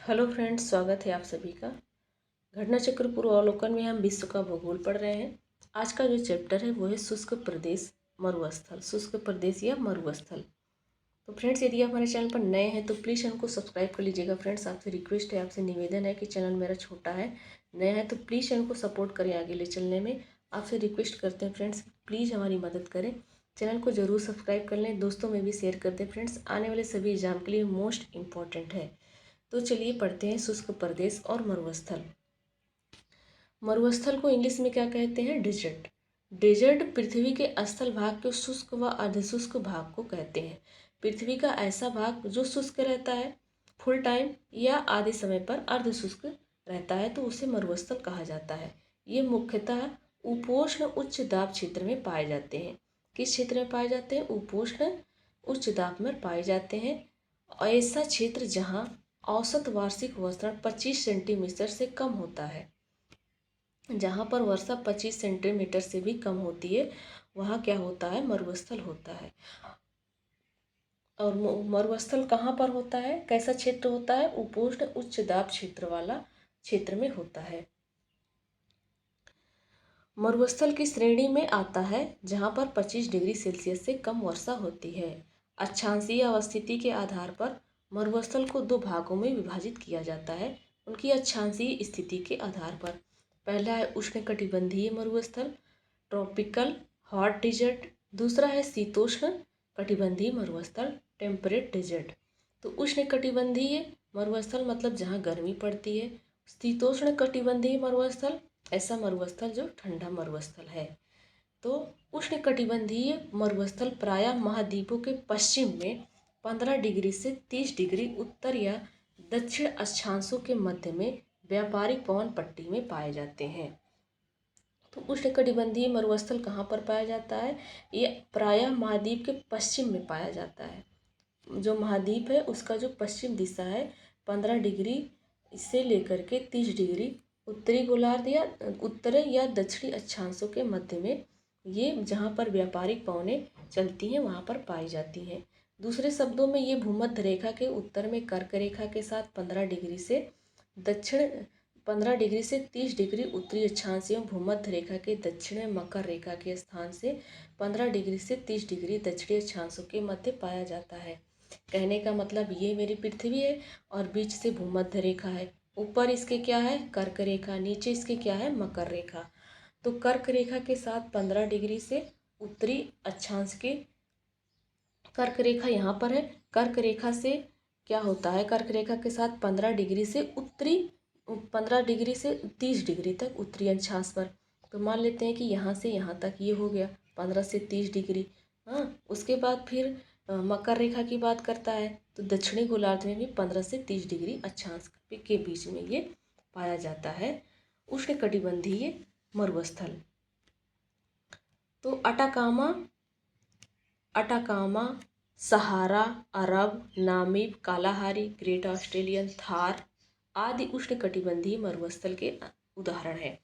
Hello friends, स्वागत है आप सभी का। घटना चक्र पूर्वावलोकन में हम विश्व का भूगोल पढ़ रहे हैं। आज का जो चैप्टर है वो है शुष्क प्रदेश मरुस्थल, शुष्क प्रदेश या मरुस्थल। तो फ्रेंड्स, यदि आप हमारे चैनल पर नए हैं तो प्लीज़ चैनल को सब्सक्राइब कर लीजिएगा। फ्रेंड्स, आपसे रिक्वेस्ट है, आपसे निवेदन है कि चैनल मेरा छोटा है, नया है, तो प्लीज़ चैनल को सपोर्ट करें आगे ले चलने में। आपसे रिक्वेस्ट करते हैं फ्रेंड्स, प्लीज़ हमारी मदद करें, चैनल को ज़रूर सब्सक्राइब कर लें, दोस्तों में भी शेयर कर दें। फ्रेंड्स, आने वाले सभी एग्जाम के लिए मोस्ट इम्पॉर्टेंट है। तो चलिए पढ़ते हैं शुष्क प्रदेश और मरुस्थल। मरुस्थल को इंग्लिश में क्या कहते हैं? डेजर्ट। डेजर्ट पृथ्वी के स्थल भाग के शुष्क व अर्धशुष्क भाग को कहते हैं। पृथ्वी का ऐसा भाग जो शुष्क रहता है फुल टाइम या आधे समय पर अर्धशुष्क रहता है तो उसे मरुस्थल कहा जाता है। ये मुख्यतः उपोष्ण उच्च दाब क्षेत्र में पाए जाते हैं। किस क्षेत्र में पाए जाते हैं? उपोष्ण उच्च दाब में पाए जाते हैं। ऐसा क्षेत्र जहाँ औसत वार्षिक वर्षा 25 सेंटीमीटर से कम होता है। जहाँ पर वर्षा 25 सेंटीमीटर से भी कम होती है वहाँ क्या होता है? मरुस्थल होता है। और मरुस्थल कहाँ पर होता है? कैसा क्षेत्र होता है? उपोष्ण उच्च दाब क्षेत्र वाला क्षेत्र में होता है। मरुस्थल की श्रेणी में आता है जहाँ पर 25 डिग्री सेल्सियस से कम वर्षा होती है। अक्षांशीय अवस्थिति के आधार पर मरुस्थल को दो भागों में विभाजित किया जाता है उनकी अक्षांशीय स्थिति के आधार पर। पहला है उष्णकटिबंधीय मरुस्थल, ट्रॉपिकल हॉट डिजर्ट। दूसरा है शीतोष्ण कटिबंधीय मरुस्थल, टेम्परेट डिजर्ट। तो उष्णकटिबंधीय मरुस्थल मतलब जहाँ गर्मी पड़ती है। शीतोष्ण कटिबंधीय मरुस्थल ऐसा मरुस्थल जो ठंडा मरुस्थल है। तो उष्णकटिबंधीय मरुस्थल प्रायः महाद्वीपों के पश्चिम में 15 डिग्री से 30 डिग्री उत्तर या दक्षिण अक्षांशों के मध्य में व्यापारिक पवन पट्टी में पाए जाते हैं। तो उष्णकटिबंधीय मरुस्थल कहाँ पर पाया जाता है? ये प्रायः महाद्वीप के पश्चिम में पाया जाता है। जो महाद्वीप है उसका जो पश्चिम दिशा है 15 डिग्री से लेकर के 30 डिग्री उत्तरी गोलार्ध या उत्तरी या दक्षिणी अक्षांशों के मध्य में ये जहाँ पर व्यापारिक पवनें चलती हैं वहाँ पर पाई जाती हैं। दूसरे शब्दों में ये भूमध्य रेखा के उत्तर में कर्क रेखा के साथ 15 डिग्री से दक्षिण 15 डिग्री से 30 डिग्री उत्तरी अक्षांश एवं भूमध्य रेखा के दक्षिण में मकर रेखा के स्थान से 15 डिग्री से 30 डिग्री दक्षिणी अक्षांशों के मध्य पाया जाता है। कहने का मतलब ये मेरी पृथ्वी है और बीच से भूमध्य रेखा है। ऊपर इसके क्या है? कर्क रेखा, नीचे इसके क्या है? मकर रेखा। तो कर्क रेखा के साथ 15 डिग्री से उत्तरी अक्षांश के कर्क रेखा यहाँ पर है। कर्क रेखा से क्या होता है? कर्क रेखा के साथ 15 डिग्री से उत्तरी 15 डिग्री से 30 डिग्री तक उत्तरी अक्षांश पर। तो मान लेते हैं कि यहाँ से यहाँ तक ये हो गया 15 से 30 डिग्री। हाँ, उसके बाद फिर मकर रेखा की बात करता है तो दक्षिणी गोलार्ध में भी 15 से 30 डिग्री अक्षांश के बीच में ये पाया जाता है उष्णकटिबंधीय मरुस्थल। तो Atacama, Sahara, Arab, Namib, Kalahari, great Australian, Thar आदि उष्णकटिबंधीय मरुस्थल के उदाहरण हैं।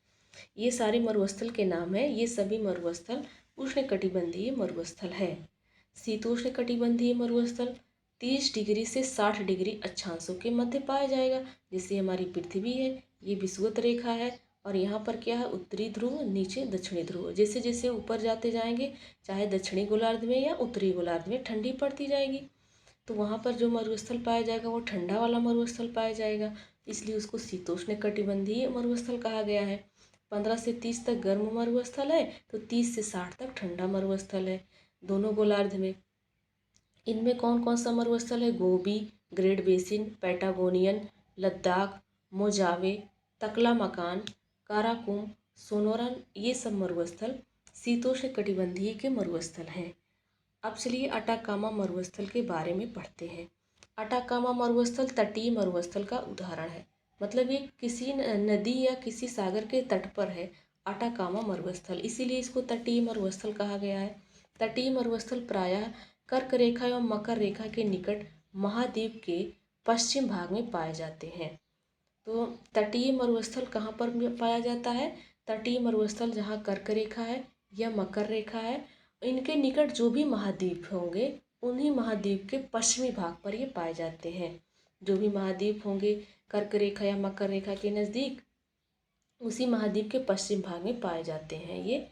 ये सारे मरुस्थल के नाम हैं। ये सभी मरुस्थल उष्णकटिबंधीय मरुस्थल है। शीतोष्णकटिबंधीय मरुस्थल 30 डिग्री से 60 डिग्री अक्षांशों के मध्य पाया जाएगा। जैसे हमारी पृथ्वी है, ये विषुवत रेखा है और यहाँ पर क्या है? उत्तरी ध्रुव, नीचे दक्षिणी ध्रुव। जैसे जैसे ऊपर जाते जाएंगे चाहे दक्षिणी गोलार्ध में या उत्तरी गोलार्ध में ठंडी पड़ती जाएगी तो वहाँ पर जो मरुस्थल पाया जाएगा वो ठंडा वाला मरुस्थल पाया जाएगा, इसलिए उसको शीतोष्णकटिबंधीय मरुस्थल कहा गया है। 15 से 30 तक गर्म मरुस्थल है तो 30 से 60 तक ठंडा मरुस्थल है दोनों गोलार्ध में। इनमें कौन कौन सा मरुस्थल है? गोबी, ग्रेट बेसिन, पैटागोनियन, लद्दाख, मोजावे, तकलामकान, काराकोरम, सोनोरन, ये सब मरुस्थल शीतोष्णकटिबंधीय के मरुस्थल हैं। अब चलिए अटाकामा मरुस्थल के बारे में पढ़ते हैं। अटाकामा मरुस्थल तटीय मरुस्थल का उदाहरण है। मतलब ये किसी नदी या किसी सागर के तट पर है अटाकामा मरुस्थल, इसीलिए इसको तटीय मरुस्थल कहा गया है। तटीय मरुस्थल प्रायः कर्क रेखा एवं मकर रेखा के निकट महाद्वीप के पश्चिम भाग में पाए जाते हैं। तो तटीय मरुस्थल कहाँ पर पाया जाता है? तटीय मरुस्थल जहाँ कर्क रेखा है या मकर रेखा है, इनके निकट जो भी महाद्वीप होंगे उन्हीं महाद्वीप के पश्चिमी भाग पर ये पाए जाते हैं। जो भी महाद्वीप होंगे कर्क रेखा या मकर रेखा के नज़दीक, उसी महाद्वीप के पश्चिम भाग में पाए जाते हैं ये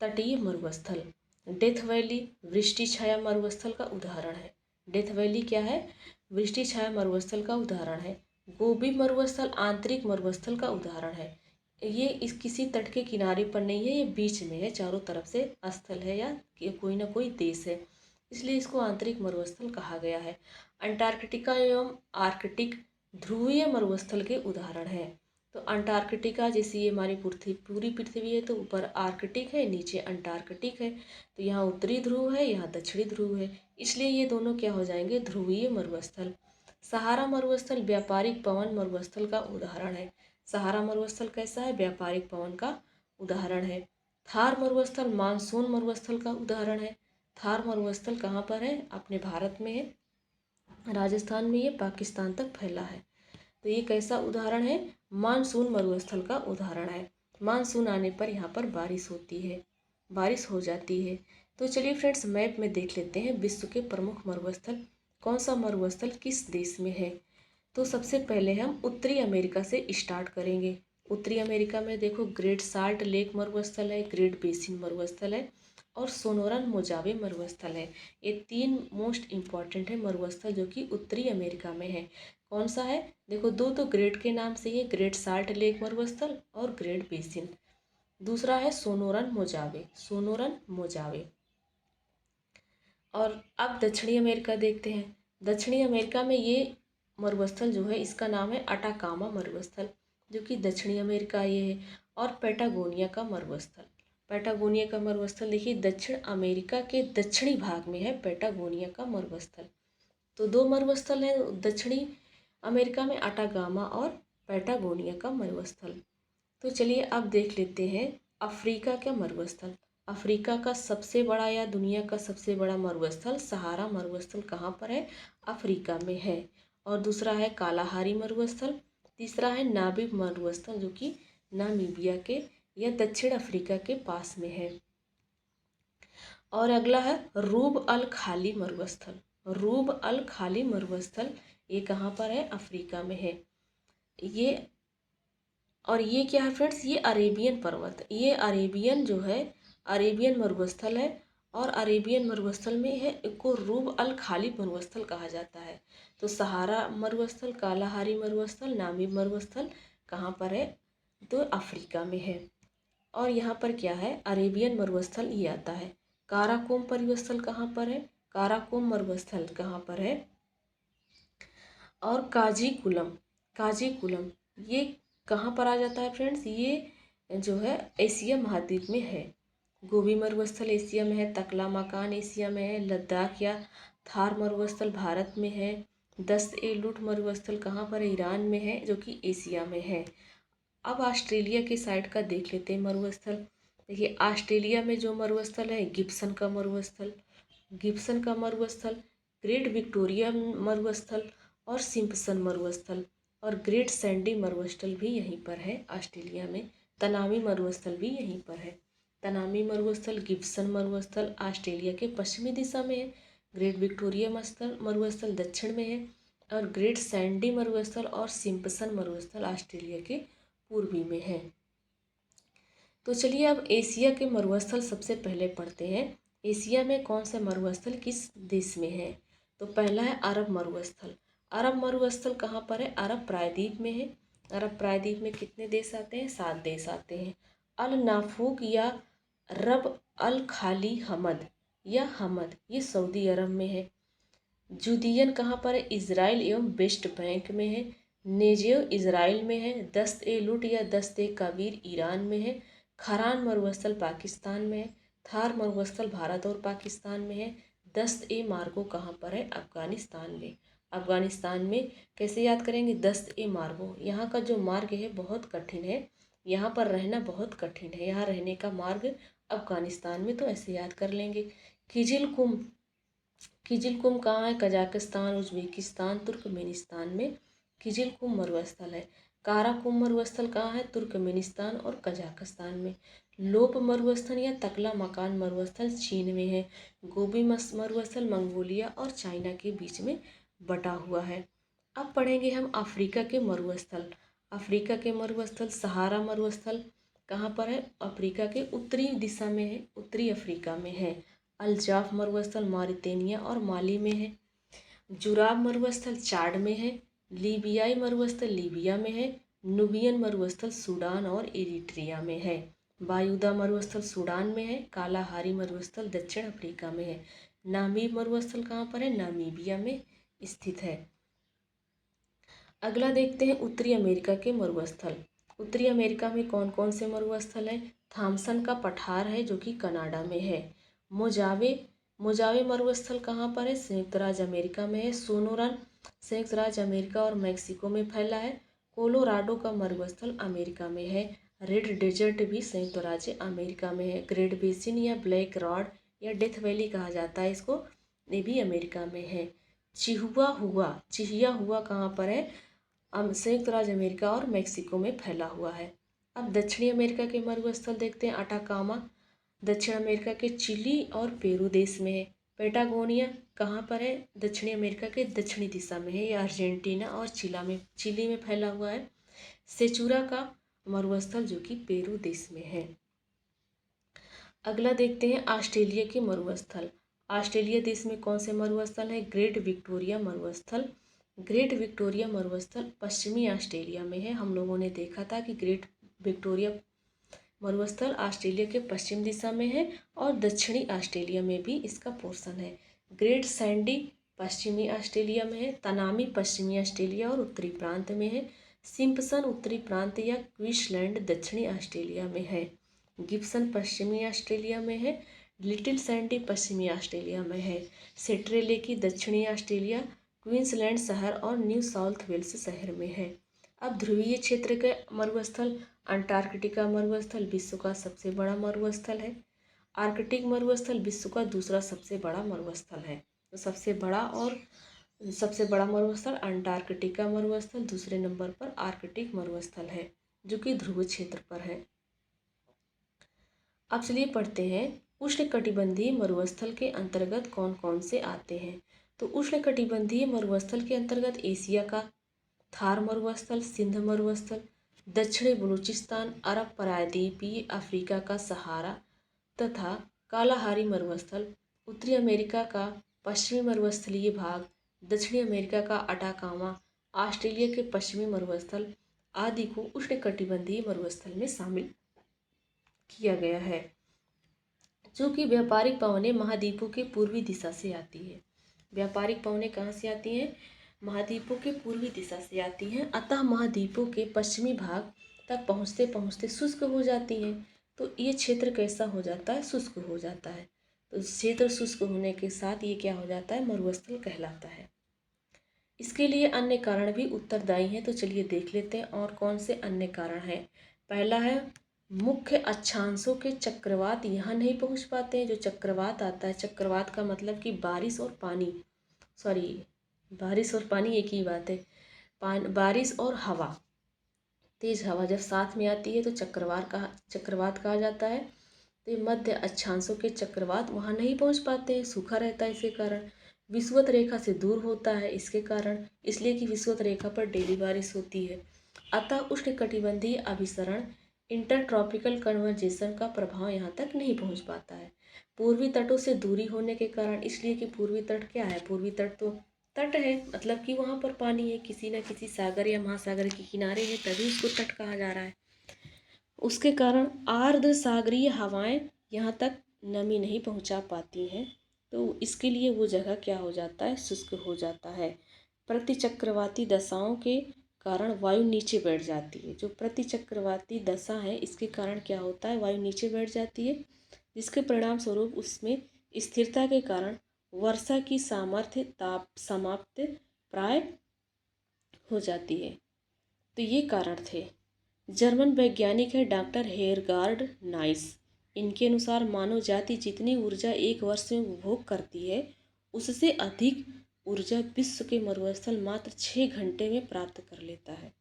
तटीय मरुस्थल। डेथ वैली वृष्टि छाया मरुस्थल का उदाहरण है। डेथ वैली क्या है? वृष्टि छाया मरुस्थल का उदाहरण है। गोबी मरुस्थल आंतरिक मरुस्थल का उदाहरण है। ये इस किसी तट के किनारे पर नहीं है, ये बीच में है, चारों तरफ से स्थल है या कोई ना कोई देश है, इसलिए इसको आंतरिक मरुस्थल कहा गया है। अंटार्कटिका एवं आर्कटिक ध्रुवीय मरुस्थल के उदाहरण हैं। तो अंटार्कटिका जैसी ये हमारी पूरी पृथ्वी है, तो ऊपर आर्कटिक है, नीचे अंटार्कटिक है। तो यहाँ उत्तरी ध्रुव है, यहाँ दक्षिणी ध्रुव है, इसलिए ये दोनों क्या हो जाएंगे? ध्रुवीय मरुस्थल। सहारा मरुस्थल व्यापारिक पवन मरुस्थल का उदाहरण है। सहारा मरुस्थल कैसा है? व्यापारिक पवन का उदाहरण है। थार मरुस्थल मानसून मरुस्थल का उदाहरण है। थार मरुस्थल कहाँ पर है? अपने भारत में है, राजस्थान में, ये पाकिस्तान तक फैला है। तो ये कैसा उदाहरण है? मानसून मरुस्थल का उदाहरण है। मानसून आने पर यहाँ पर बारिश होती है, बारिश हो जाती है। तो चलिए फ्रेंड्स, मैप में देख लेते हैं विश्व के प्रमुख मरुस्थल, कौन सा मरुस्थल किस देश में है। तो सबसे पहले हम उत्तरी अमेरिका से स्टार्ट करेंगे। उत्तरी अमेरिका में देखो ग्रेट साल्ट लेक मरुस्थल है, ग्रेट बेसिन मरुस्थल है और सोनोरन मोजावे मरुस्थल है। ये तीन मोस्ट इम्पॉर्टेंट है मरुस्थल जो कि उत्तरी अमेरिका में है। कौन सा है? देखो दो तो ग्रेट के नाम से ही है, ग्रेट साल्ट लेक मरुस्थल और ग्रेट बेसिन। दूसरा है सोनोरन मोजावे, सोनोरन मोजावे। और अब दक्षिणी अमेरिका देखते हैं। दक्षिणी अमेरिका में ये मरुस्थल जो है इसका नाम है अटाकामा मरुस्थल, जो कि दक्षिणी अमेरिका ये है। और पैटागोनिया का मरुस्थल, पैटागोनिया का मरुस्थल देखिए दक्षिण अमेरिका के दक्षिणी भाग में है पैटागोनिया का मरुस्थल। तो दो मरुस्थल हैं दक्षिणी अमेरिका में, अटागामा और पैटागोनिया का मरुस्थल। तो चलिए अब देख लेते हैं अफ्रीका का मरुस्थल। अफ्रीका का सबसे बड़ा या दुनिया का सबसे बड़ा मरुस्थल सहारा मरुस्थल कहाँ पर है? अफ्रीका में है। और दूसरा है कालाहारी मरुस्थल। तीसरा है नाबीब मरुस्थल जो कि नामीबिया के या दक्षिण अफ्रीका के पास में है। और अगला है रूब अल खाली मरुस्थल। रूब अल खाली मरुस्थल ये कहाँ पर है? अफ्रीका में है ये। और ये क्या है फ्रेंड्स? ये अरेबियन पर्वत, ये अरेबियन जो है अरेबियन मरुस्थल है। और अरेबियन मरुस्थल में है, इसको रूब अल खाली मरुस्थल कहा जाता है। तो सहारा मरुस्थल, कालाहारी मरुस्थल, नामीब मरुस्थल कहाँ पर है? तो अफ्रीका में है। और यहाँ पर क्या है? अरेबियन मरुस्थल ये आता है। काराकोम मरुस्थल कहाँ पर है? काराकोम मरुस्थल कहाँ पर है? और काजीकुलम, काजीकुलम ये कहाँ पर आ जाता है फ्रेंड्स? ये जो है एशिया महाद्वीप में है। गोबी मरुस्थल एशिया में है, तकला मकान एशिया में है, लद्दाख या थार मरुस्थल भारत में है। दस्त ए लुट मरुस्थल कहाँ पर है? ईरान में है, जो कि एशिया में है। अब ऑस्ट्रेलिया की साइड का देख लेते हैं मरुस्थल। देखिए ऑस्ट्रेलिया में जो मरुस्थल है गिब्सन का मरुस्थल, गिब्सन का मरुस्थल, ग्रेट विक्टोरिया मरुस्थल और सिम्पसन मरुस्थल और ग्रेट सैंडी मरुस्थल भी यहीं पर है ऑस्ट्रेलिया में। तनामी मरुस्थल भी यहीं पर है। तनामी मरुस्थल, गिब्सन मरुस्थल ऑस्ट्रेलिया के पश्चिमी दिशा में है। ग्रेट विक्टोरिया मरुस्थल दक्षिण में है और ग्रेट सैंडी मरुस्थल और सिम्पसन मरुस्थल ऑस्ट्रेलिया के पूर्वी में है। तो चलिए अब एशिया के मरुस्थल सबसे पहले पढ़ते हैं। एशिया में कौन सा मरुस्थल किस देश में है? तो पहला है अरब मरुस्थल। अरब मरुस्थल कहाँ पर है? अरब प्रायद्वीप में है। अरब प्रायद्वीप में कितने देश आते हैं? 7 देश आते हैं। अल नाफूक या रब अल खाली हमद या हमद ये सऊदी अरब में है। जुदियन कहाँ पर है? इज़राइल एवं वेस्ट बैंक में है। नेजेव इज़राइल में है। दस्त ए लुट या दस्त ए कबीर ईरान में है। खरान मरुस्थल पाकिस्तान में है। थार मरुस्थल भारत और पाकिस्तान में है। दस्त ए मार्गो कहाँ पर है? अफगानिस्तान में। अफगानिस्तान में कैसे याद करेंगे? दस्त ए मार्गो, यहाँ का जो मार्ग है बहुत कठिन है, यहाँ पर रहना बहुत कठिन है, यहाँ रहने का मार्ग अफगानिस्तान में, तो ऐसे याद कर लेंगे। किजिल कुम, किजिल कुम कहाँ है? कजाकिस्तान, उज्बेकिस्तान, तुर्कमेनिस्तान में किजिल कुम मरुस्थल है। काराकुम मरुस्थल कहाँ है? तुर्कमेनिस्तान और कजाकिस्तान में। लोप मरुस्थल या तकला मकान मरुस्थल चीन में है। गोबी मरुस्थल मंगोलिया और चाइना के बीच में बटा हुआ है। अब पढ़ेंगे हम अफ्रीका के मरुस्थल। अफ्रीका के मरुस्थल सहारा मरुस्थल कहाँ पर है? अफ्रीका के उत्तरी दिशा में है, उत्तरी अफ्रीका में है। अल-जाफ मरुस्थल मॉरिटेनिया और माली में है। जुराब मरुस्थल चाड में है। लीबियाई मरुस्थल लीबिया में है। नुबियन मरुस्थल सूडान और इरिट्रिया में है। बायुदा मरुस्थल सूडान में है। कालाहारी मरुस्थल दक्षिण अफ्रीका में है। नामीब मरुस्थल कहाँ पर है? नामीबिया में स्थित है। अगला देखते हैं उत्तरी अमेरिका के मरुस्थल। उत्तरी अमेरिका में कौन कौन से मरुस्थल हैं? थॉम्सन का पठार है जो कि कनाडा में है। मोजावे मोजावे मरुस्थल कहाँ पर है? संयुक्त राज्य अमेरिका में है। सोनोरन संयुक्त राज्य अमेरिका और मैक्सिको में फैला है। कोलोराडो का मरुस्थल अमेरिका में है। रेड डेजर्ट भी संयुक्त राज्य अमेरिका में है। ग्रेट बेसिन या ब्लैक रॉड या डेथ वैली कहा जाता है इसको, ये भी अमेरिका में है। चिहिया हुआ कहाँ पर है? संयुक्त राज्य अमेरिका और मैक्सिको में फैला हुआ है। अब दक्षिणी अमेरिका के मरुस्थल देखते हैं। अटाकामा दक्षिण अमेरिका के चिली और पेरू देश में है। पेटागोनिया कहाँ पर है? दक्षिणी अमेरिका के दक्षिणी दिशा में है। यह अर्जेंटीना और चिली में फैला हुआ है। सेचुरा का मरुस्थल जो कि पेरू देश में है। अगला देखते हैं ऑस्ट्रेलिया के मरुस्थल। ऑस्ट्रेलिया देश में कौन से मरुस्थल हैं? ग्रेट विक्टोरिया मरुस्थल। ग्रेट विक्टोरिया मरुस्थल पश्चिमी ऑस्ट्रेलिया में है। हम लोगों ने देखा था कि ग्रेट विक्टोरिया मरुस्थल ऑस्ट्रेलिया के पश्चिम दिशा में है और दक्षिणी ऑस्ट्रेलिया में भी इसका पोर्शन है। ग्रेट सैंडी पश्चिमी ऑस्ट्रेलिया में है। तनामी पश्चिमी ऑस्ट्रेलिया और उत्तरी प्रांत में है। सिम्पसन उत्तरी प्रांत या क्वींसलैंड दक्षिणी ऑस्ट्रेलिया में है। गिब्सन पश्चिमी ऑस्ट्रेलिया में है। लिटिल सैंडी पश्चिमी ऑस्ट्रेलिया में है। सेट्रेलेकी दक्षिणी ऑस्ट्रेलिया, क्वींसलैंड शहर और न्यू साउथ वेल्स शहर में है। अब ध्रुवीय क्षेत्र के मरुस्थल। अंटार्कटिका मरुस्थल विश्व का सबसे बड़ा मरुस्थल है। आर्कटिक मरुस्थल विश्व का दूसरा सबसे बड़ा मरुस्थल है। तो सबसे बड़ा मरुस्थल अंटार्कटिका मरुस्थल, दूसरे नंबर पर आर्कटिक मरुस्थल है जो कि ध्रुव क्षेत्र पर है। अब चलिए पढ़ते हैं उष्णकटिबंधीय मरुस्थल के अंतर्गत कौन कौन से आते हैं। तो उष्णकटिबंधीय मरुस्थल के अंतर्गत एशिया का थार मरुस्थल, सिंध मरुस्थल, दक्षिणी बलूचिस्तान, अरब प्रायद्वीपीय अफ्रीका का सहारा तथा कालाहारी मरुस्थल, उत्तरी अमेरिका का पश्चिमी मरुस्थलीय भाग, दक्षिणी अमेरिका का अटाकामा, ऑस्ट्रेलिया के पश्चिमी मरुस्थल आदि को उष्णकटिबंधीय मरुस्थल में शामिल किया गया है, जो कि व्यापारिक पवनें महाद्वीपों के पूर्वी दिशा से आती है। व्यापारिक पवनें कहाँ से आती हैं? महाद्वीपों के पूर्वी दिशा से आती हैं, अतः महाद्वीपों के पश्चिमी भाग तक पहुँचते पहुँचते शुष्क हो जाती हैं। तो ये क्षेत्र कैसा हो जाता है? शुष्क हो जाता है। तो क्षेत्र शुष्क होने के साथ ये क्या हो जाता है? मरुस्थल कहलाता है। इसके लिए अन्य कारण भी उत्तरदायी हैं, तो चलिए देख लेते हैं और कौन से अन्य कारण हैं। पहला है मुख्य अक्षांशों के चक्रवात यहाँ नहीं पहुँच पाते हैं। जो चक्रवात आता है, चक्रवात का मतलब कि बारिश और पानी एक ही बात है। बारिश और हवा, तेज हवा जब साथ में आती है तो चक्रवात कहा जाता है। तो ये मध्य अक्षांशों के चक्रवात वहाँ नहीं पहुँच पाते हैं, सूखा रहता है। इसके कारण विषुवत रेखा से दूर होता है, इसके कारण, इसलिए कि विषुवत रेखा पर डेली बारिश होती है। अतः उष्णकटिबंधीय अभिसरण इंटरट्रॉपिकल कन्वर्जेशन का प्रभाव यहाँ तक नहीं पहुँच पाता है। पूर्वी तटों से दूरी होने के कारण, इसलिए कि पूर्वी तट क्या है? पूर्वी तट तो तट है, मतलब कि वहाँ पर पानी है, किसी न किसी सागर या महासागर के किनारे है, तभी उसको तट कहा जा रहा है। उसके कारण आर्द्र सागरीय हवाएं यहाँ तक नमी नहीं पहुँचा पाती हैं, तो इसके लिए वो जगह क्या हो जाता है? शुष्क हो जाता है। प्रतिचक्रवाती दशाओं के कारण वायु नीचे बैठ जाती है। जो प्रतिचक्रवाती दशा है, इसके कारण क्या होता है? वायु नीचे बैठ जाती है, जिसके परिणाम स्वरूप उसमें स्थिरता के कारण वर्षा की सामर्थ्य समाप्त प्राय हो जाती है। तो ये कारण थे। जर्मन वैज्ञानिक है डॉक्टर हेरगार्ड नाइस। इनके अनुसार मानव जाति जितनी ऊर्जा एक वर्ष में उपभोग करती है, उससे अधिक ऊर्जा विश्व के मरुस्थल मात्र 6 घंटे में प्राप्त कर लेता है।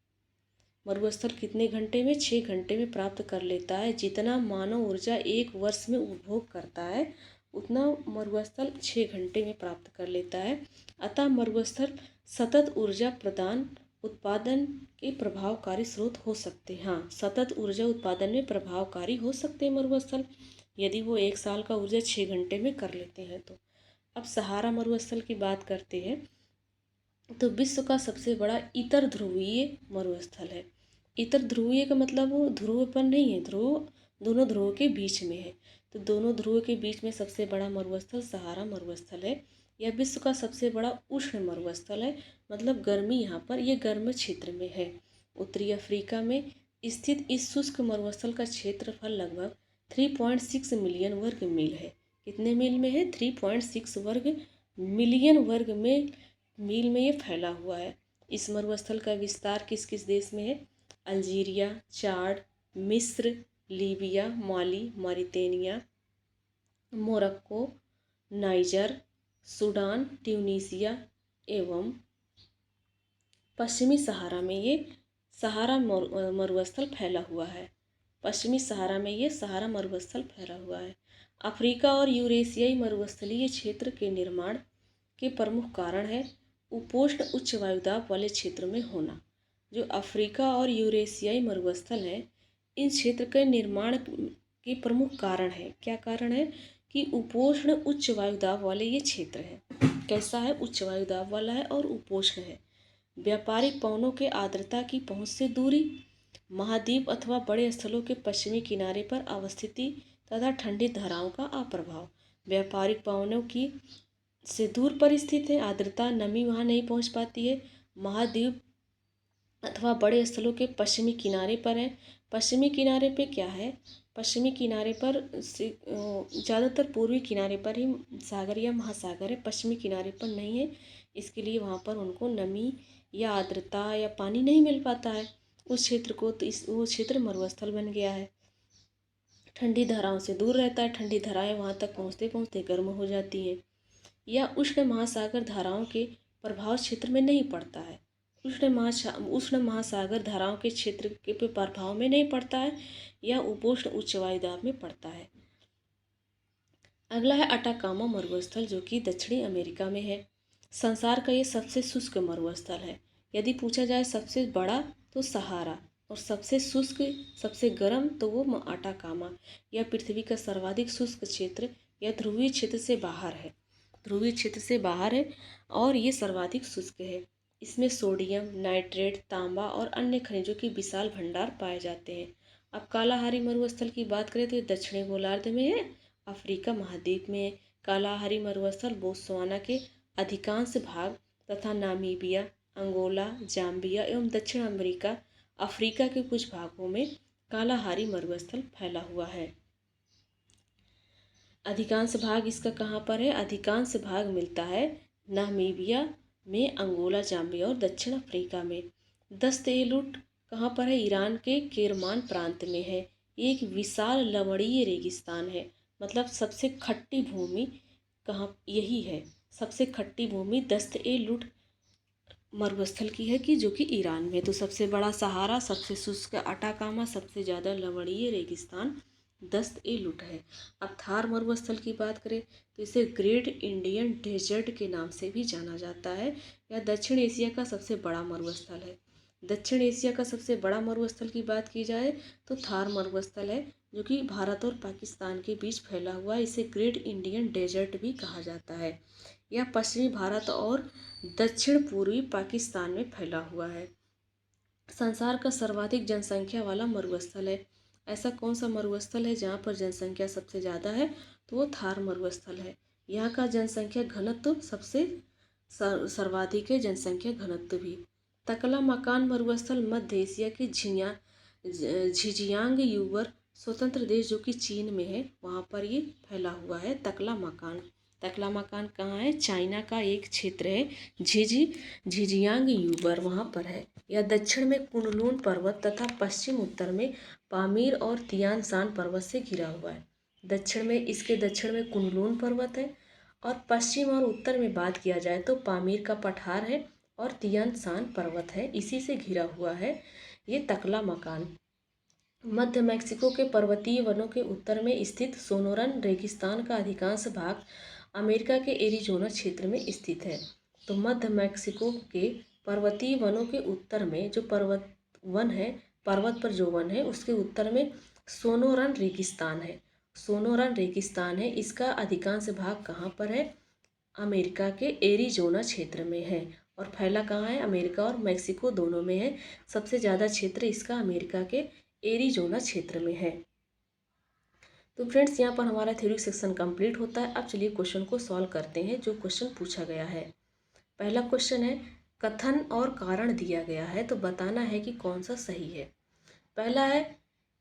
मरुस्थल कितने घंटे में? 6 घंटे में प्राप्त कर लेता है। जितना मानव ऊर्जा एक वर्ष में उपभोग करता है, उतना मरुस्थल 6 घंटे में प्राप्त कर लेता है। अतः मरुस्थल सतत ऊर्जा प्रदान उत्पादन के प्रभावकारी स्रोत हो सकते हैं। हाँ, सतत ऊर्जा उत्पादन में प्रभावकारी हो सकते हैं मरुस्थल, यदि वो 1 साल का ऊर्जा 6 घंटे में कर लेते हैं तो। अब सहारा मरुस्थल की बात करते हैं तो विश्व का सबसे बड़ा इतर ध्रुवीय मरुस्थल है। इतर ध्रुवीय का मतलब वो ध्रुव पर नहीं है, ध्रुव दोनों ध्रुवों के बीच में है। तो दोनों ध्रुवों के बीच में सबसे बड़ा मरुस्थल सहारा मरुस्थल है। यह विश्व का सबसे बड़ा उष्ण मरुस्थल है, मतलब गर्मी यहाँ पर, यह गर्म क्षेत्र में है। उत्तरी अफ्रीका में स्थित इस शुष्क मरुस्थल का क्षेत्रफल लगभग 3.6 मिलियन वर्ग मील है। कितने मील में है? 3.6 वर्ग मिलियन वर्ग में मील में ये फैला हुआ है। इस मरुस्थल का विस्तार किस किस देश में है? अल्जीरिया, चाड, मिस्र, Libya, Mali, Mauritania, Morocco, Niger, Sudan, Tunisia एवं पश्चिमी सहारा में ये सहारा मरुस्थल फैला हुआ है। पश्चिमी सहारा में ये सहारा मरुस्थल फैला हुआ है। अफ्रीका और यूरेशियाई मरुस्थलीय क्षेत्र के निर्माण के प्रमुख कारण है उपोष्ण उच्च वायुदाब वाले क्षेत्र में होना। जो अफ्रीका और यूरेशियाई मरुस्थल है, इन क्षेत्र के निर्माण के प्रमुख कारण है, क्या कारण है कि उपोष्ण उच्च वायुदाब वाले ये क्षेत्र है। कैसा है? उच्च वायुदाब वाला है और उपोष्ण है। व्यापारिक पवनों के आर्द्रता की पहुंच से दूरी, महाद्वीप अथवा बड़े स्थलों के पश्चिमी किनारे पर अवस्थिति तथा ठंडी धाराओं का अप्रभाव। व्यापारिक पवनों की से दूर पर स्थित है, आर्द्रता नमी वहाँ नहीं पहुँच पाती है। महाद्वीप अथवा बड़े स्थलों के पश्चिमी किनारे पर है। पश्चिमी किनारे पे क्या है? पश्चिमी किनारे पर ज़्यादातर पूर्वी किनारे पर ही सागर या महासागर है, पश्चिमी किनारे पर नहीं है। इसके लिए वहाँ पर उनको नमी या आर्द्रता या पानी नहीं मिल पाता है उस क्षेत्र को, तो वो क्षेत्र मरुस्थल बन गया है। ठंडी धाराओं से दूर रहता है, ठंडी धाराएं वहाँ तक पहुँचते पहुँचते गर्म हो जाती हैं। या उष्ण महासागर धाराओं के प्रभाव क्षेत्र में नहीं पड़ता है। उष्ण महासागर धाराओं के क्षेत्र के प्रभाव में नहीं पड़ता है या उपोष्ण उच्च वायुदाब में पड़ता है। अगला है अटाकामा मरुस्थल, जो कि दक्षिणी अमेरिका में है। संसार का ये सबसे शुष्क मरुस्थल है। यदि पूछा जाए सबसे बड़ा तो सहारा, और सबसे शुष्क सबसे गर्म तो वो अटाकामा। यह पृथ्वी का सर्वाधिक शुष्क क्षेत्र या ध्रुवीय क्षेत्र से बाहर है। ध्रुवीय क्षेत्र से बाहर है और ये सर्वाधिक शुष्क है। इसमें सोडियम, नाइट्रेट, तांबा और अन्य खनिजों के विशाल भंडार पाए जाते हैं। अब कालाहारी मरुस्थल की बात करें तो ये दक्षिणी गोलार्ध में है, अफ्रीका महाद्वीप में है। कालाहारी मरुस्थल बोत्सवाना के अधिकांश भाग तथा नामीबिया, अंगोला, जाम्बिया एवं दक्षिण अमेरिका, अफ्रीका के कुछ भागों में कालाहारी मरुस्थल फैला हुआ है। अधिकांश भाग इसका कहाँ पर है? अधिकांश भाग मिलता है नामीबिया में, अंगोला, जाम्बिया और दक्षिण अफ्रीका में। दस्त ए लुट कहाँ पर है? ईरान के केरमान प्रांत में है। एक विशाल लवणीय रेगिस्तान है, मतलब सबसे खट्टी भूमि कहाँ? यही है, सबसे खट्टी भूमि दस्त ए लुट मरुस्थल की है कि जो कि ईरान में। तो सबसे बड़ा सहारा, सबसे शुष्क अटाकामा, सबसे ज़्यादा लवणीय रेगिस्तान दस्त ए लुट है। अब थार मरुस्थल की बात करें तो इसे ग्रेट इंडियन डेजर्ट के नाम से भी जाना जाता है। यह दक्षिण एशिया का सबसे बड़ा मरुस्थल है। दक्षिण एशिया का सबसे बड़ा मरुस्थल की बात की जाए तो थार मरुस्थल है, जो कि भारत और पाकिस्तान के बीच फैला हुआ है। इसे ग्रेट इंडियन डेजर्ट भी कहा जाता है। यह पश्चिमी भारत और दक्षिण पूर्वी पाकिस्तान में फैला हुआ है। संसार का सर्वाधिक जनसंख्या वाला मरुस्थल है। ऐसा कौन सा मरुस्थल है जहाँ पर जनसंख्या सबसे ज़्यादा है? तो वो थार मरुस्थल है। यहाँ का जनसंख्या घनत्व सबसे सर्वाधिक है, जनसंख्या घनत्व भी। तकला मकान मरुस्थल मध्य एशिया के झिजियांग यूबर स्वतंत्र देश, जो कि चीन में है, वहाँ पर ये फैला हुआ है तकला मकान। तकला मकान कहाँ है? चाइना का एक क्षेत्र है, झिजियांग यूबर, वहाँ पर है। यह दक्षिण में कुनलुन पर्वत तथा पश्चिम उत्तर में पामीर और तियान शान पर्वत से घिरा हुआ है। इसके दक्षिण में कुनलुन पर्वत है और पश्चिम और उत्तर में बात किया जाए तो पामीर का पठार है और तियान शान पर्वत है, इसी से घिरा हुआ है ये तकला मकान। मध्य मैक्सिको के पर्वतीय वनों के उत्तर में स्थित सोनोरन रेगिस्तान का अधिकांश भाग अमेरिका के एरिजोना क्षेत्र में स्थित है। तो मध्य मैक्सिको के पर्वतीय वनों के उत्तर में जो पर्वत पर जो वन है उसके उत्तर में सोनोरन रेगिस्तान है। सोनोरन रेगिस्तान है, इसका अधिकांश भाग कहाँ पर है? अमेरिका के एरिजोना क्षेत्र में है। और फैला कहाँ है? अमेरिका और मैक्सिको दोनों में है। सबसे ज़्यादा क्षेत्र इसका अमेरिका के एरिजोना क्षेत्र में है। तो फ्रेंड्स, यहाँ पर हमारा थ्योरी सेक्शन कंप्लीट होता है। अब चलिए क्वेश्चन को सॉल्व करते हैं जो क्वेश्चन पूछा गया है। पहला क्वेश्चन है, कथन और कारण दिया गया है तो बताना है कि कौन सा सही है। पहला है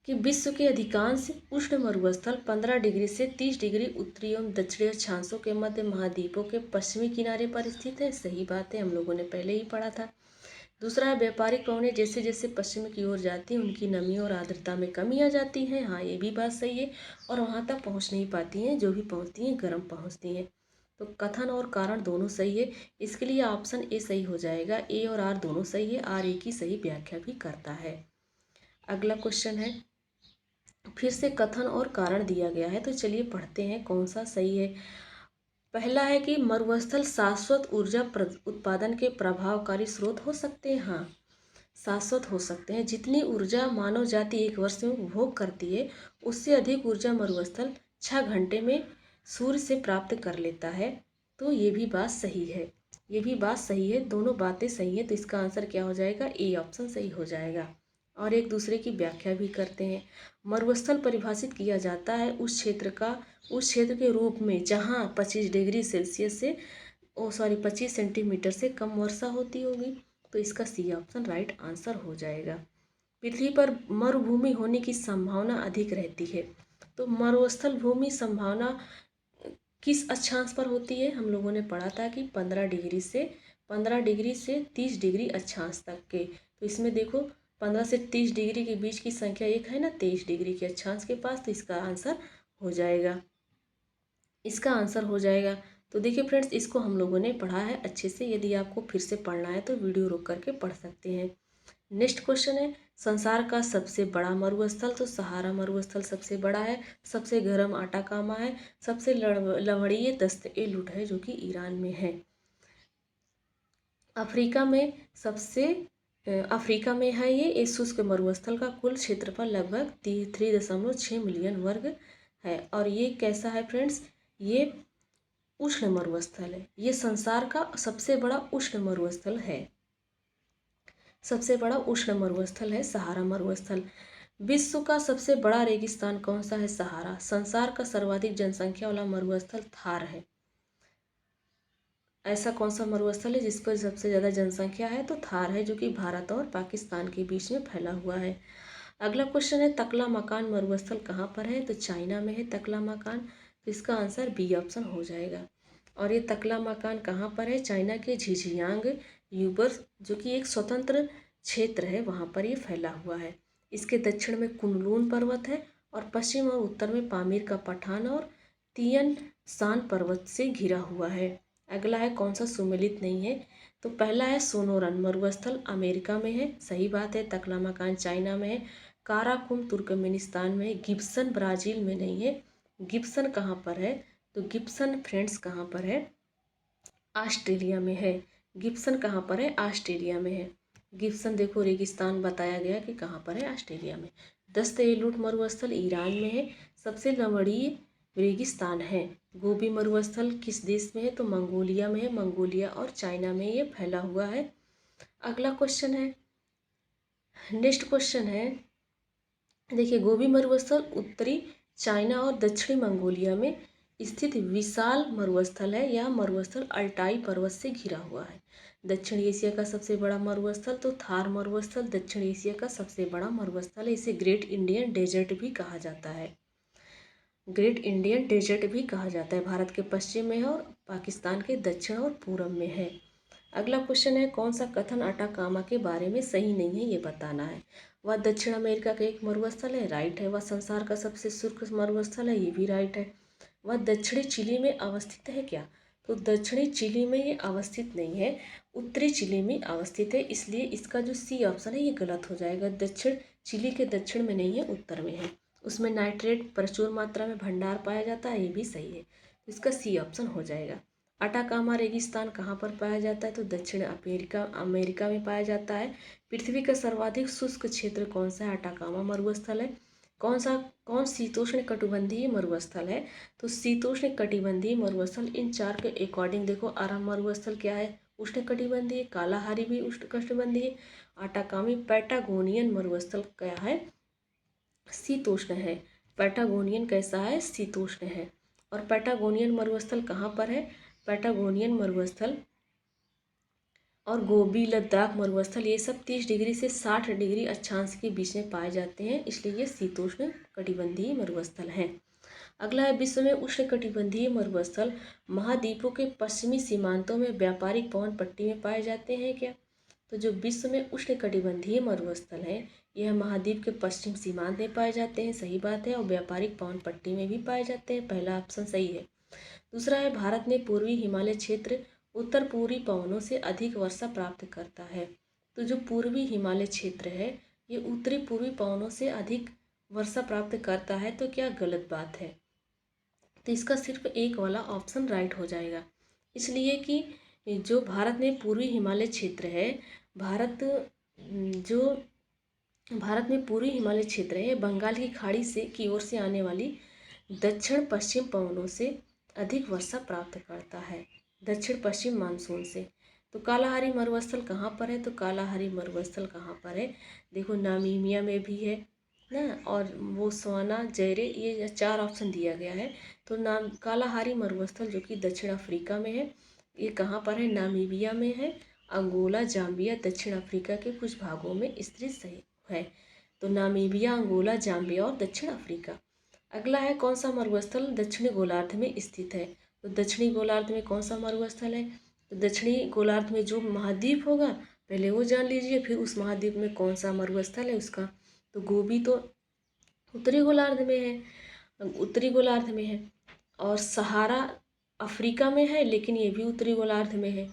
कि विश्व के अधिकांश उष्ण मरुस्थल 15 डिग्री से 30 डिग्री उत्तरी एवं दक्षिणी अक्षांशों के मध्य महाद्वीपों के पश्चिमी किनारे पर स्थित है। सही बात है, हम लोगों ने पहले ही पढ़ा था। दूसरा है, व्यापारिक पवनें जैसे जैसे पश्चिम की ओर जाती हैं उनकी नमी और आर्द्रता में कमी आ जाती है। हाँ, ये भी बात सही है। और वहाँ तक पहुँच नहीं पाती हैं, जो भी पहुँचती हैं गर्म पहुँचती हैं। तो कथन और कारण दोनों सही है। इसके लिए ऑप्शन ए सही हो जाएगा। ए और आर दोनों सही है। आर ए की सही व्याख्या भी करता है। अगला क्वेश्चन है, फिर से कथन और कारण दिया गया है तो चलिए पढ़ते हैं कौन सा सही है। पहला है कि मरुस्थल शाश्वत ऊर्जा उत्पादन के प्रभावकारी स्रोत हो सकते हैं। हाँ, शाश्वत हो सकते हैं। जितनी ऊर्जा मानव जाति एक वर्ष में उपभोग करती है उससे अधिक ऊर्जा मरुस्थल 6 घंटे में सूर्य से प्राप्त कर लेता है। तो ये भी बात सही है। ये भी बात सही है। दोनों बातें सही है। तो इसका आंसर क्या हो जाएगा? ए ऑप्शन सही हो जाएगा। और एक दूसरे की व्याख्या भी करते हैं। मरुस्थल परिभाषित किया जाता है उस क्षेत्र के रूप में जहाँ 25 डिग्री सेल्सियस से 25 सेंटीमीटर से कम वर्षा होती होगी। तो इसका सी ऑप्शन राइट आंसर हो जाएगा। पृथ्वी पर मरुभूमि होने की संभावना अधिक रहती है। तो मरुस्थल भूमि संभावना किस अक्षांश पर होती है? हम लोगों ने पढ़ा था कि 15 डिग्री से 30 डिग्री अक्षांश तक के। तो इसमें देखो 15 से 30 डिग्री के बीच की संख्या एक है ना, 23 डिग्री के अक्षांश के पास। तो इसका आंसर हो जाएगा। इसका आंसर हो जाएगा। तो देखिए फ्रेंड्स, इसको हम लोगों ने पढ़ा है अच्छे से। यदि आपको फिर से पढ़ना है तो वीडियो रोक करके पढ़ सकते हैं। नेक्स्ट क्वेश्चन है, संसार का सबसे बड़ा मरुस्थल। तो सहारा मरुस्थल सबसे बड़ा है। सबसे गर्म आटाकामा है। सबसे लवणीय दस्त ए लुट है जो कि ईरान में है। अफ्रीका में है ये शुष्क मरुस्थल का कुल क्षेत्रफल लगभग 3.6 मिलियन वर्ग है। और ये कैसा है फ्रेंड्स? ये उष्ण मरुस्थल है। ये संसार का सबसे बड़ा उष्ण मरुस्थल है। सबसे बड़ा उष्ण मरुस्थल है सहारा मरुस्थल। विश्व का सबसे बड़ा रेगिस्तान कौन सा है? सहारा। संसार का सर्वाधिक जनसंख्या वाला मरुस्थल थार है। ऐसा कौन सा मरुस्थल है जिस पर सबसे ज़्यादा जनसंख्या है? तो थार है, जो कि भारत और पाकिस्तान के बीच में फैला हुआ है। अगला क्वेश्चन है, तकला मकान मरुस्थल कहाँ पर है? तो चाइना में है तकला मकान। तो इसका आंसर बी ऑप्शन हो जाएगा। और ये तकला मकान कहाँ पर है? चाइना के झिझियांग यूबर, जो कि एक स्वतंत्र क्षेत्र है, वहाँ पर ये फैला हुआ है। इसके दक्षिण में कुनलून पर्वत है और पश्चिम और उत्तर में पामीर का पठान और तियन शान पर्वत से घिरा हुआ है। अगला है, कौन सा सुमेलित नहीं है? तो पहला है, सोनोरन मरुस्थल अमेरिका में है। सही बात है। तकला मकान चाइना में है। काराकुम तुर्कमेनिस्तान में है। गिब्सन ब्राज़ील में नहीं है। गिब्सन कहाँ पर है? तो गिब्सन फ्रेंड्स कहाँ पर है? ऑस्ट्रेलिया में है। गिब्सन कहाँ पर है? ऑस्ट्रेलिया में है। गिब्सन देखो रेगिस्तान बताया गया कि कहाँ पर है? ऑस्ट्रेलिया में। दस्त ए लुट मरुस्थल ईरान में है। सबसे लवणीय रेगिस्तान है। गोबी मरुस्थल किस देश में है? तो मंगोलिया में है। मंगोलिया और चाइना में ये फैला हुआ है। अगला क्वेश्चन है, नेक्स्ट क्वेश्चन है, देखिए गोबी मरुस्थल उत्तरी चाइना और दक्षिणी मंगोलिया में स्थित विशाल मरुस्थल है। यह मरुस्थल अल्टाई पर्वत से घिरा हुआ है। दक्षिण एशिया का सबसे बड़ा मरुस्थल तो थार मरुस्थल दक्षिण एशिया का सबसे बड़ा मरुस्थल है। इसे ग्रेट इंडियन डेजर्ट भी कहा जाता है। ग्रेट इंडियन डेजर्ट भी कहा जाता है। भारत के पश्चिम में है और पाकिस्तान के दक्षिण और पूरब में है। अगला क्वेश्चन है, कौन सा कथन अटाकामा के बारे में सही नहीं है, ये बताना है। वह दक्षिण अमेरिका का एक मरुस्थल है, राइट है। वह संसार का सबसे शुष्क मरुस्थल है, ये भी राइट है। वह दक्षिणी चिली में अवस्थित है क्या? तो दक्षिणी चिली में ये अवस्थित नहीं है, उत्तरी चिली में अवस्थित है। इसलिए इसका जो सी ऑप्शन है ये गलत हो जाएगा। दक्षिण चिली के दक्षिण में नहीं है, उत्तर में है। उसमें नाइट्रेट प्रचुर मात्रा में भंडार पाया जाता है, ये भी सही है। तो इसका सी ऑप्शन हो जाएगा। अटाकामा रेगिस्तान कहाँ पर पाया जाता है? तो दक्षिण अमेरिका में पाया जाता है। पृथ्वी का सर्वाधिक शुष्क क्षेत्र कौन सा है? अटाकामा मरुस्थल है। कौन शीतोष्ण कटिबंधीय मरुस्थल है? तो शीतोष्ण कटिबंधीय मरुस्थल इन चार के अकॉर्डिंग देखो, अरब मरुस्थल क्या है? उष्ण कटिबंधीय। कालाहारी भी उष्ण कटिबंधीय। अटाकामी पैटागोनियन मरुस्थल क्या है? शीतोष्ण है। पैटागोनियन कैसा है? शीतोष्ण है। और पैटागोनियन मरुस्थल कहाँ पर है? पैटागोनियन मरुस्थल और गोबी लद्दाख मरुस्थल ये सब 30 डिग्री से 60 डिग्री अक्षांश के बीच में पाए जाते हैं, इसलिए ये शीतोष्ण कटिबंधीय मरुस्थल हैं। अगला है, विश्व में उष्ण कटिबंधीय मरुस्थल महाद्वीपों के पश्चिमी सीमांतों में व्यापारिक पवन पट्टी में पाए जाते हैं क्या? तो जो विश्व में उष्ण कटिबंधीय मरुस्थल हैं यह महाद्वीप के पश्चिम सीमांत में पाए जाते हैं, सही बात है, और व्यापारिक पवन पट्टी में भी पाए जाते हैं, पहला ऑप्शन सही है। दूसरा है, भारत में पूर्वी हिमालय क्षेत्र उत्तर पूर्वी पवनों से अधिक वर्षा प्राप्त करता है। तो जो पूर्वी हिमालय क्षेत्र है ये उत्तरी पूर्वी पवनों से अधिक वर्षा प्राप्त करता है, तो क्या गलत बात है? तो इसका सिर्फ एक वाला ऑप्शन राइट हो जाएगा, इसलिए कि जो भारत में पूर्वी हिमालय क्षेत्र है, जो भारत में पूर्वी हिमालय क्षेत्र है बंगाल की खाड़ी से की ओर से आने वाली दक्षिण पश्चिम पवनों से अधिक वर्षा प्राप्त करता है, दक्षिण पश्चिम मानसून से। तो कालाहारी मरुस्थल कहाँ पर है? तो कालाहारी मरुस्थल कहाँ पर है? देखो, नामीबिया में भी है ना, और बोत्सवाना, जायरे, ये 4 ऑप्शन दिया गया है। तो कालाहारी मरुस्थल जो कि दक्षिण अफ्रीका में है, ये कहाँ पर है? नामीबिया में है। अंगोला, जाम्बिया, दक्षिण अफ्रीका के कुछ भागों में स्थित सही है। तो नामीबिया, अंगोला, जाम्बिया और दक्षिण अफ्रीका। अगला है, कौन सा मरुस्थल दक्षिणी गोलार्ध में स्थित है? तो दक्षिणी गोलार्ध में कौन सा मरुस्थल है? तो दक्षिणी गोलार्ध में जो महाद्वीप होगा पहले वो जान लीजिए, फिर उस महाद्वीप में कौन सा मरुस्थल है उसका। तो गोबी तो उत्तरी गोलार्ध में है, उत्तरी गोलार्ध में है, और सहारा अफ्रीका में है लेकिन ये भी उत्तरी गोलार्ध में है,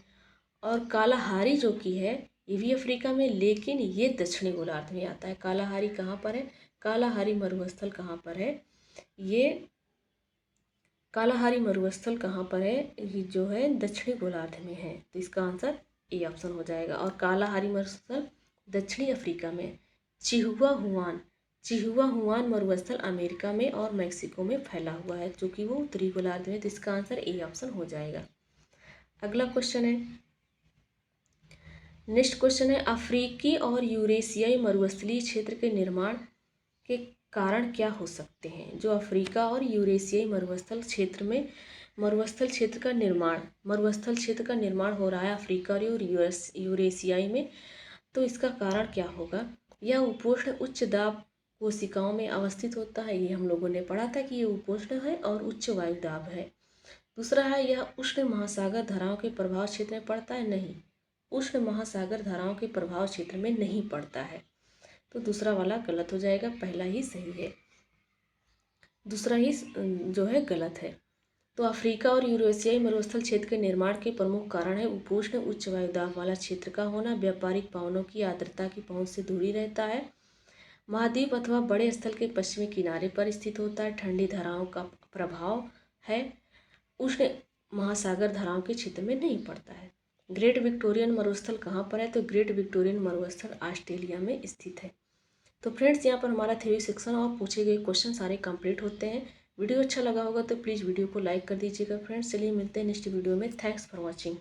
और कालाहारी जो कि है ये भी अफ्रीका में, लेकिन ये दक्षिणी गोलार्ध में आता है। कालाहारी कहाँ पर है? कालाहारी मरुस्थल कहाँ पर है? ये कालाहारी मरुस्थल कहाँ पर है? ये जो है दक्षिणी गोलार्ध में है, तो इसका आंसर ए ऑप्शन हो जाएगा। और कालाहारी मरुस्थल दक्षिणी अफ्रीका में। चिहुआ हुआन मरुस्थल अमेरिका में और मैक्सिको में फैला हुआ है, जो कि वो उत्तरी गोलार्ध में, तो इसका आंसर ए ऑप्शन हो जाएगा। अगला क्वेश्चन है, नेक्स्ट क्वेश्चन है, अफ्रीकी और यूरेशियाई मरुस्थलीय क्षेत्र के निर्माण के कारण क्या हो सकते हैं? जो अफ्रीका और यूरेशियाई मरुस्थल क्षेत्र का निर्माण हो रहा है अफ्रीका और यूरेशियाई में, तो इसका कारण क्या होगा? यह उपोष्ण उच्च दाब कोशिकाओं में अवस्थित होता है, ये हम लोगों ने पढ़ा था कि ये उपोष्ण है और उच्च वायु दाब है। दूसरा है, यह उष्ण महासागर धाराओं के प्रभाव क्षेत्र में पड़ता है, नहीं, उष्ण महासागर धाराओं के प्रभाव क्षेत्र में नहीं पड़ता है, तो दूसरा वाला गलत हो जाएगा, पहला ही सही है, दूसरा ही जो है गलत है। तो अफ्रीका और यूरेशियाई मरुस्थल क्षेत्र के निर्माण के प्रमुख कारण है उपोष्ण उच्च वायुदाब वाला क्षेत्र का होना, व्यापारिक पवनों की आर्द्रता की पहुंच से दूरी रहता है, महाद्वीप अथवा बड़े स्थल के पश्चिमी किनारे पर स्थित होता है, ठंडी धाराओं का प्रभाव है, उष्ण महासागर धाराओं के क्षेत्र में नहीं पड़ता है। ग्रेट विक्टोरियन मरुस्थल कहाँ पर है? तो ग्रेट विक्टोरियन मरुस्थल ऑस्ट्रेलिया में स्थित है। तो फ्रेंड्स, यहाँ पर हमारा थ्योरी सेक्शन और पूछे गए क्वेश्चन सारे कंप्लीट होते हैं। वीडियो अच्छा लगा होगा तो प्लीज़ वीडियो को लाइक कर दीजिएगा फ्रेंड्स। चलिए मिलते हैं नेक्स्ट वीडियो में। Thanks for watching.